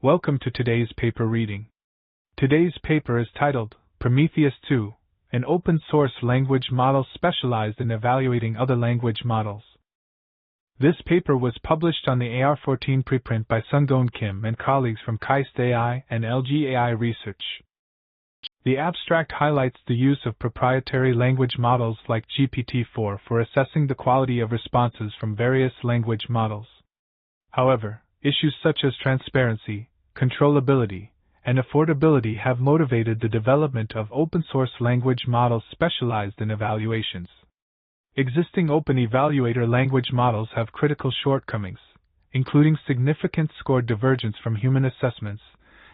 Welcome to today's paper reading. Today's paper is titled, Prometheus 2, an open-source language model specialized in evaluating other language models. This paper was published on the AR14 preprint by Seungone Kim and colleagues from KAIST AI and LG AI Research. The abstract highlights the use of proprietary language models like GPT-4 for assessing the quality of responses from various language models. However, issues such as transparency, controllability, and affordability have motivated the development of open-source language models specialized in evaluations. Existing open evaluator language models have critical shortcomings, including significant score divergence from human assessments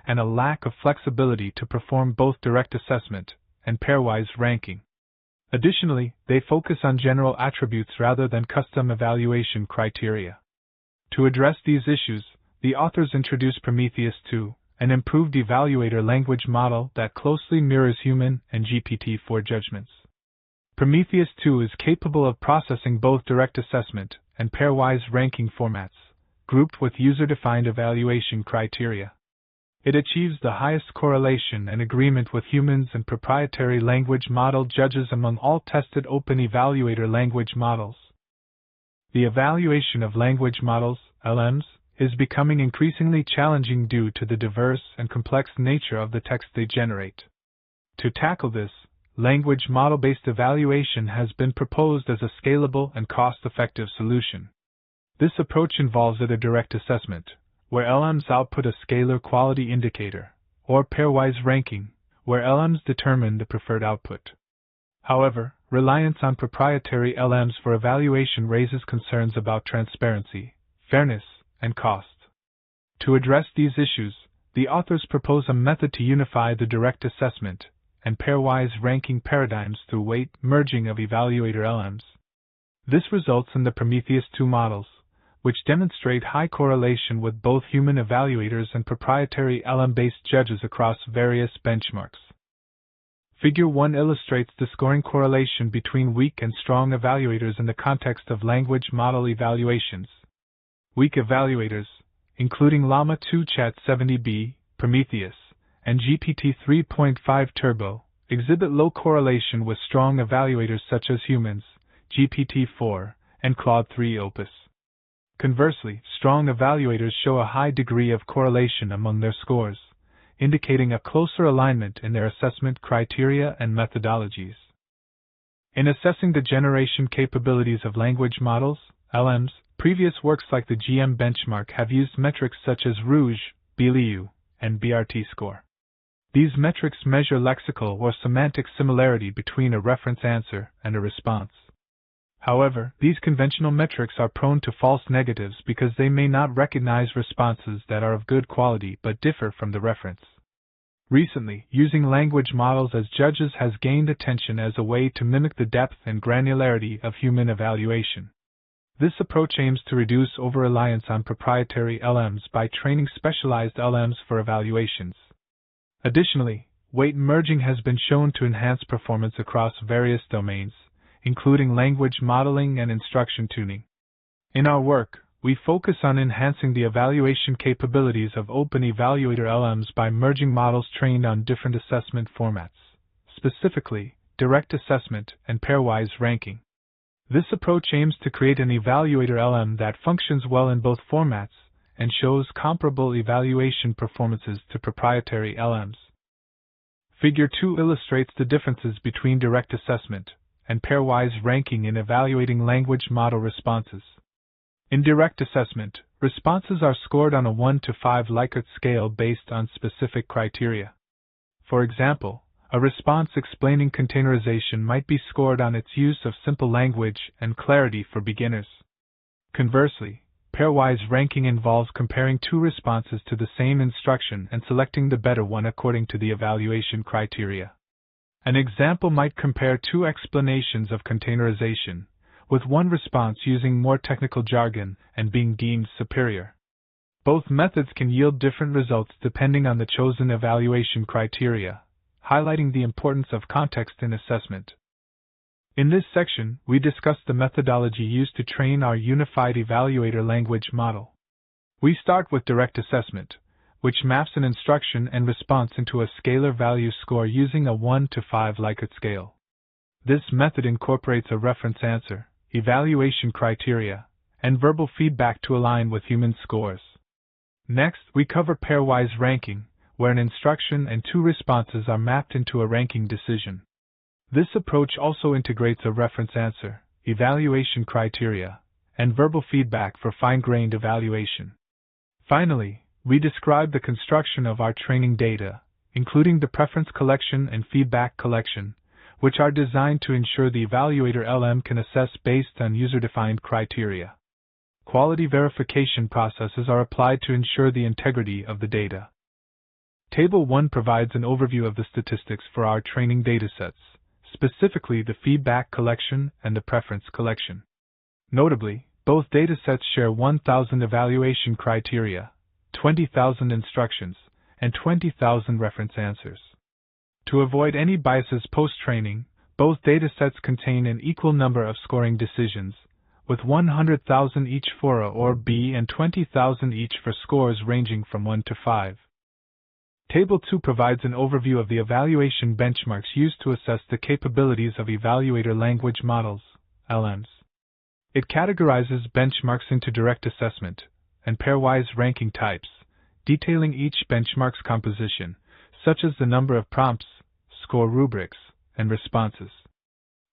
and a lack of flexibility to perform both direct assessment and pairwise ranking. Additionally, they focus on general attributes rather than custom evaluation criteria. To address these issues, the authors introduce Prometheus 2, an improved evaluator language model that closely mirrors human and GPT-4 judgments. Prometheus 2 is capable of processing both direct assessment and pairwise ranking formats, grouped with user-defined evaluation criteria. It achieves the highest correlation and agreement with humans and proprietary language model judges among all tested open evaluator language models. The evaluation of language models, LMs, is becoming increasingly challenging due to the diverse and complex nature of the text they generate. To tackle this, language model-based evaluation has been proposed as a scalable and cost-effective solution. This approach involves either direct assessment, where LMs output a scalar quality indicator, or pairwise ranking, where LMs determine the preferred output. However, reliance on proprietary LMs for evaluation raises concerns about transparency, fairness, and cost. To address these issues, the authors propose a method to unify the direct assessment and pairwise ranking paradigms through weight merging of evaluator LMs. This results in the Prometheus 2 models, which demonstrate high correlation with both human evaluators and proprietary LM-based judges across various benchmarks. Figure 1 illustrates the scoring correlation between weak and strong evaluators in the context of language model evaluations. Weak evaluators, including Llama 2 Chat 70B, Prometheus, and GPT 3.5 Turbo, exhibit low correlation with strong evaluators such as humans, GPT-4, and Claude 3 Opus. Conversely, strong evaluators show a high degree of correlation among their scores, indicating a closer alignment in their assessment criteria and methodologies. In assessing the generation capabilities of language models, LMs, previous works like the GM benchmark have used metrics such as Rouge, BLEU, and BRT score. These metrics measure lexical or semantic similarity between a reference answer and a response. However, these conventional metrics are prone to false negatives because they may not recognize responses that are of good quality but differ from the reference. Recently, using language models as judges has gained attention as a way to mimic the depth and granularity of human evaluation. This approach aims to reduce over-reliance on proprietary LMs by training specialized LMs for evaluations. Additionally, weight merging has been shown to enhance performance across various domains, including language modeling and instruction tuning. In our work, we focus on enhancing the evaluation capabilities of open evaluator LMs by merging models trained on different assessment formats, specifically direct assessment and pairwise ranking. This approach aims to create an evaluator LM that functions well in both formats and shows comparable evaluation performances to proprietary LMs. Figure 2 illustrates the differences between direct assessment and pairwise ranking in evaluating language model responses. In direct assessment, responses are scored on a 1 to 5 Likert scale based on specific criteria. For example, a response explaining containerization might be scored on its use of simple language and clarity for beginners. Conversely, pairwise ranking involves comparing two responses to the same instruction and selecting the better one according to the evaluation criteria. An example might compare two explanations of containerization, with one response using more technical jargon and being deemed superior. Both methods can yield different results depending on the chosen evaluation criteria, highlighting the importance of context in assessment. In this section, we discuss the methodology used to train our unified evaluator language model. We start with direct assessment, which maps an instruction and response into a scalar value score using a 1 to 5 Likert scale. This method incorporates a reference answer, evaluation criteria, and verbal feedback to align with human scores. Next, we cover pairwise ranking, where an instruction and two responses are mapped into a ranking decision. This approach also integrates a reference answer, evaluation criteria, and verbal feedback for fine-grained evaluation. Finally, we describe the construction of our training data, including the preference collection and feedback collection, which are designed to ensure the evaluator LM can assess based on user-defined criteria. Quality verification processes are applied to ensure the integrity of the data. Table 1 provides an overview of the statistics for our training datasets, specifically the feedback collection and the preference collection. Notably, both datasets share 1,000 evaluation criteria, 20,000 instructions, and 20,000 reference answers. To avoid any biases post-training, both datasets contain an equal number of scoring decisions, with 100,000 each for A or B and 20,000 each for scores ranging from 1 to 5. Table 2 provides an overview of the evaluation benchmarks used to assess the capabilities of evaluator language models, LMs. It categorizes benchmarks into direct assessment and pairwise ranking types, detailing each benchmark's composition, such as the number of prompts, score rubrics, and responses.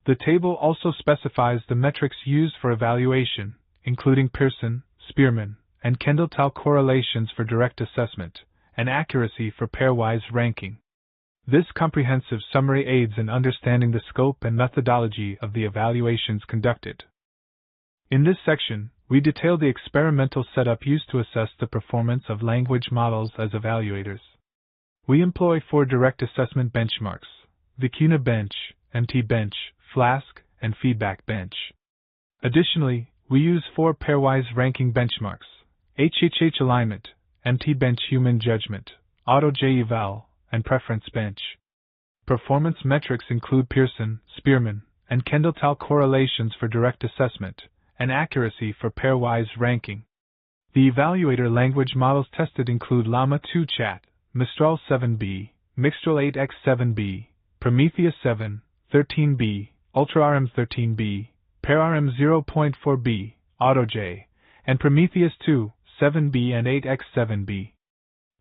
The table also specifies the metrics used for evaluation, including Pearson, Spearman, and Kendall-Tal correlations for direct assessment, and accuracy for pairwise ranking. This comprehensive summary aids in understanding the scope and methodology of the evaluations conducted. In this section, we detail the experimental setup used to assess the performance of language models as evaluators. We employ 4 direct assessment benchmarks: Vicuna Bench, MT Bench, Flask, and Feedback Bench. Additionally, we use 4 pairwise ranking benchmarks: HHH Alignment, MT Bench Human Judgment, AutoJ Eval, and Preference Bench. Performance metrics include Pearson, Spearman, and Kendall-Tal correlations for direct assessment, and accuracy for pairwise ranking. The evaluator language models tested include Llama 2 Chat, Mistral 7b, Mixtral 8x7b, Prometheus 7, 13b, UltraRM 13b, PairRM 0.4b, AutoJ, and Prometheus 2, 7b and 8x7b.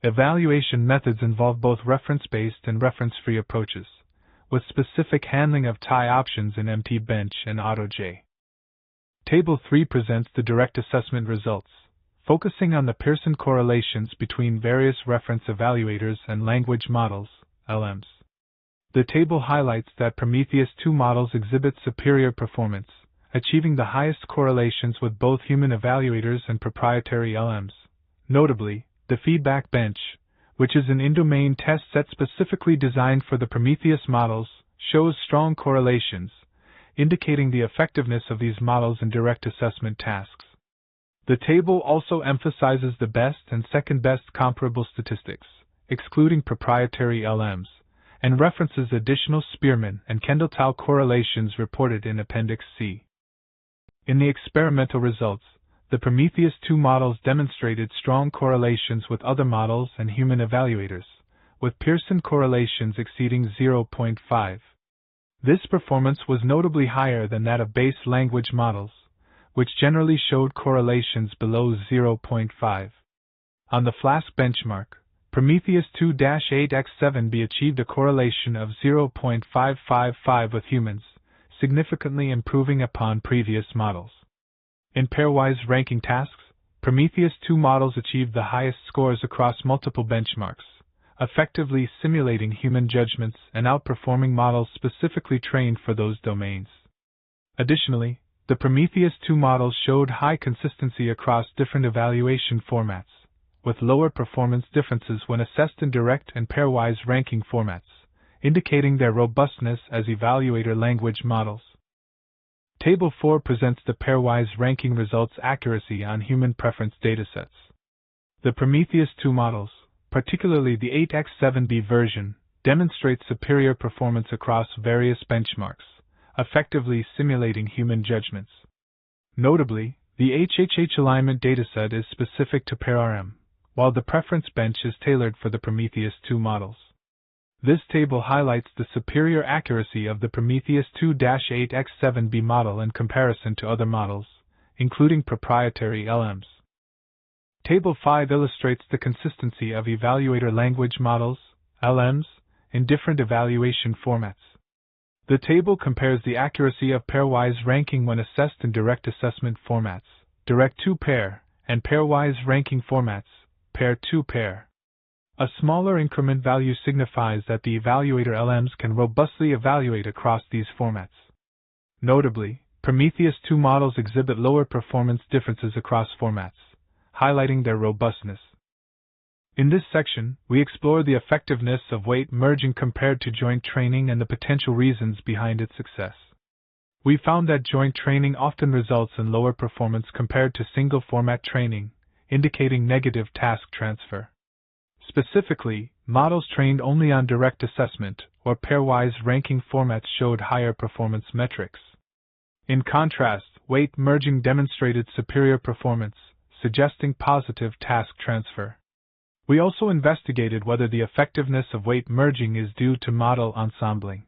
Evaluation methods involve both reference-based and reference-free approaches, with specific handling of tie options in MT Bench and AutoJ. Table 3 presents the direct assessment results, focusing on the Pearson correlations between various reference evaluators and language models, LMs. The table highlights that Prometheus 2 models exhibit superior performance, achieving the highest correlations with both human evaluators and proprietary LMs. Notably, the Feedback Bench, which is an in-domain test set specifically designed for the Prometheus models, shows strong correlations, indicating the effectiveness of these models in direct assessment tasks. The table also emphasizes the best and second-best comparable statistics, excluding proprietary LMs, and references additional Spearman and Kendall-Tal correlations reported in Appendix C. In the experimental results, the Prometheus 2 models demonstrated strong correlations with other models and human evaluators, with Pearson correlations exceeding 0.5. This performance was notably higher than that of base language models, which generally showed correlations below 0.5. On the Flask benchmark, Prometheus 2-8x7b achieved a correlation of 0.555 with humans, significantly improving upon previous models. In pairwise ranking tasks, Prometheus 2 models achieved the highest scores across multiple benchmarks, effectively simulating human judgments and outperforming models specifically trained for those domains. Additionally, the Prometheus 2 models showed high consistency across different evaluation formats, with lower performance differences when assessed in direct and pairwise ranking formats, indicating their robustness as evaluator language models. Table 4 presents the pairwise ranking results accuracy on human preference datasets. The Prometheus 2 models, particularly the 8x7b version, demonstrate superior performance across various benchmarks, effectively simulating human judgments. Notably, the HHH alignment dataset is specific to PairRM, while the preference bench is tailored for the Prometheus 2 models. This table highlights the superior accuracy of the Prometheus 2-8x7b model in comparison to other models, including proprietary LMs. Table 5 illustrates the consistency of evaluator language models, LMs, in different evaluation formats. The table compares the accuracy of pairwise ranking when assessed in direct assessment formats, direct 2-pair, and pairwise ranking formats, pair 2-pair. A smaller increment value signifies that the evaluator LMs can robustly evaluate across these formats. Notably, Prometheus 2 models exhibit lower performance differences across formats, highlighting their robustness. In this section, we explore the effectiveness of weight merging compared to joint training and the potential reasons behind its success. We found that joint training often results in lower performance compared to single format training, indicating negative task transfer. Specifically, models trained only on direct assessment or pairwise ranking formats showed higher performance metrics. In contrast, weight merging demonstrated superior performance, suggesting positive task transfer. We also investigated whether the effectiveness of weight merging is due to model ensembling.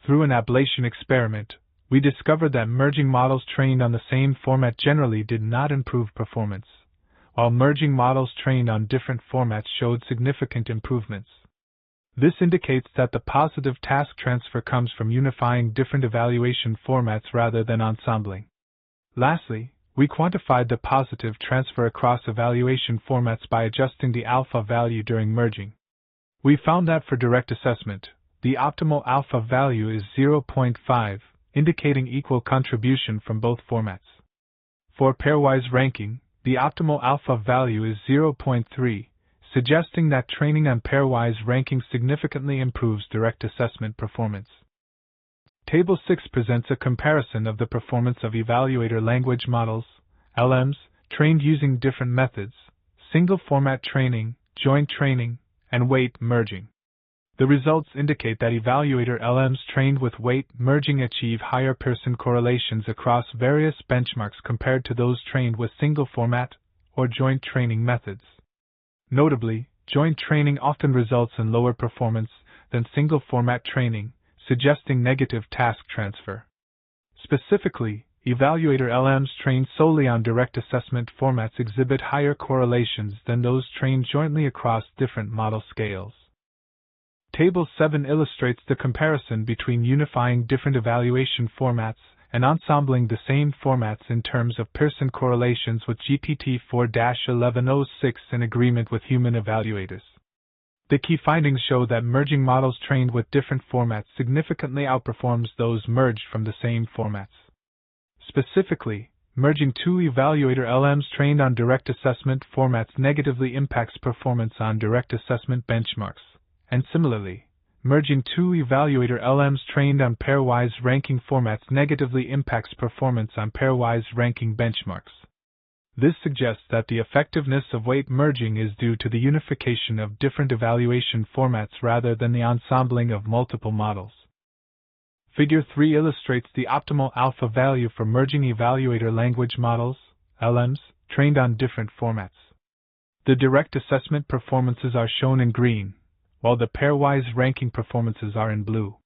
Through an ablation experiment, we discovered that merging models trained on the same format generally did not improve performance, while merging models trained on different formats showed significant improvements. This indicates that the positive task transfer comes from unifying different evaluation formats rather than ensembling. Lastly, we quantified the positive transfer across evaluation formats by adjusting the alpha value during merging. We found that for direct assessment, the optimal alpha value is 0.5, indicating equal contribution from both formats. For pairwise ranking, the optimal alpha value is 0.3, suggesting that training on pairwise ranking significantly improves direct assessment performance. Table 6 presents a comparison of the performance of evaluator language models, LMs, trained using different methods, single format training, joint training, and weight merging. The results indicate that evaluator LMs trained with weight merging achieve higher Pearson correlations across various benchmarks compared to those trained with single format or joint training methods. Notably, joint training often results in lower performance than single format training, suggesting negative task transfer. Specifically, evaluator LMs trained solely on direct assessment formats exhibit higher correlations than those trained jointly across different model scales. Table 7 illustrates the comparison between unifying different evaluation formats and ensembling the same formats in terms of Pearson correlations with GPT-4-1106 in agreement with human evaluators. The key findings show that merging models trained with different formats significantly outperforms those merged from the same formats. Specifically, merging two evaluator LMs trained on direct assessment formats negatively impacts performance on direct assessment benchmarks, and similarly, merging two evaluator LMs trained on pairwise ranking formats negatively impacts performance on pairwise ranking benchmarks. This suggests that the effectiveness of weight merging is due to the unification of different evaluation formats rather than the ensembling of multiple models. Figure 3 illustrates the optimal alpha value for merging evaluator language models, LMs, trained on different formats. The direct assessment performances are shown in green, while the pairwise ranking performances are in blue.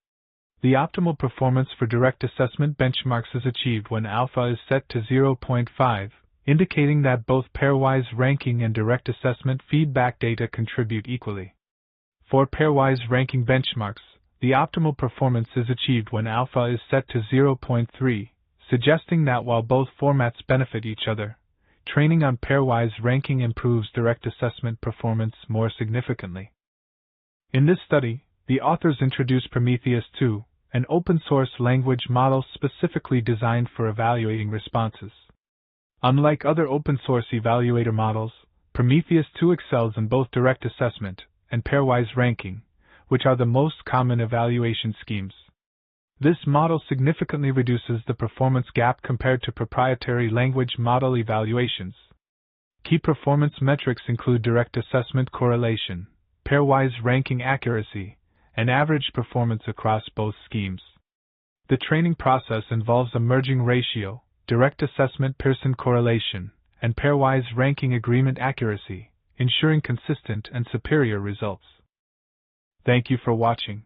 The optimal performance for direct assessment benchmarks is achieved when alpha is set to 0.5, indicating that both pairwise ranking and direct assessment feedback data contribute equally. For pairwise ranking benchmarks, the optimal performance is achieved when alpha is set to 0.3, suggesting that while both formats benefit each other, training on pairwise ranking improves direct assessment performance more significantly. In this study, the authors introduced Prometheus 2, an open-source language model specifically designed for evaluating responses. Unlike other open-source evaluator models, Prometheus 2 excels in both direct assessment and pairwise ranking, which are the most common evaluation schemes. This model significantly reduces the performance gap compared to proprietary language model evaluations. Key performance metrics include direct assessment correlation, pairwise ranking accuracy, and average performance across both schemes. The training process involves a merging ratio, direct assessment Pearson correlation, and pairwise ranking agreement accuracy, ensuring consistent and superior results. Thank you for watching.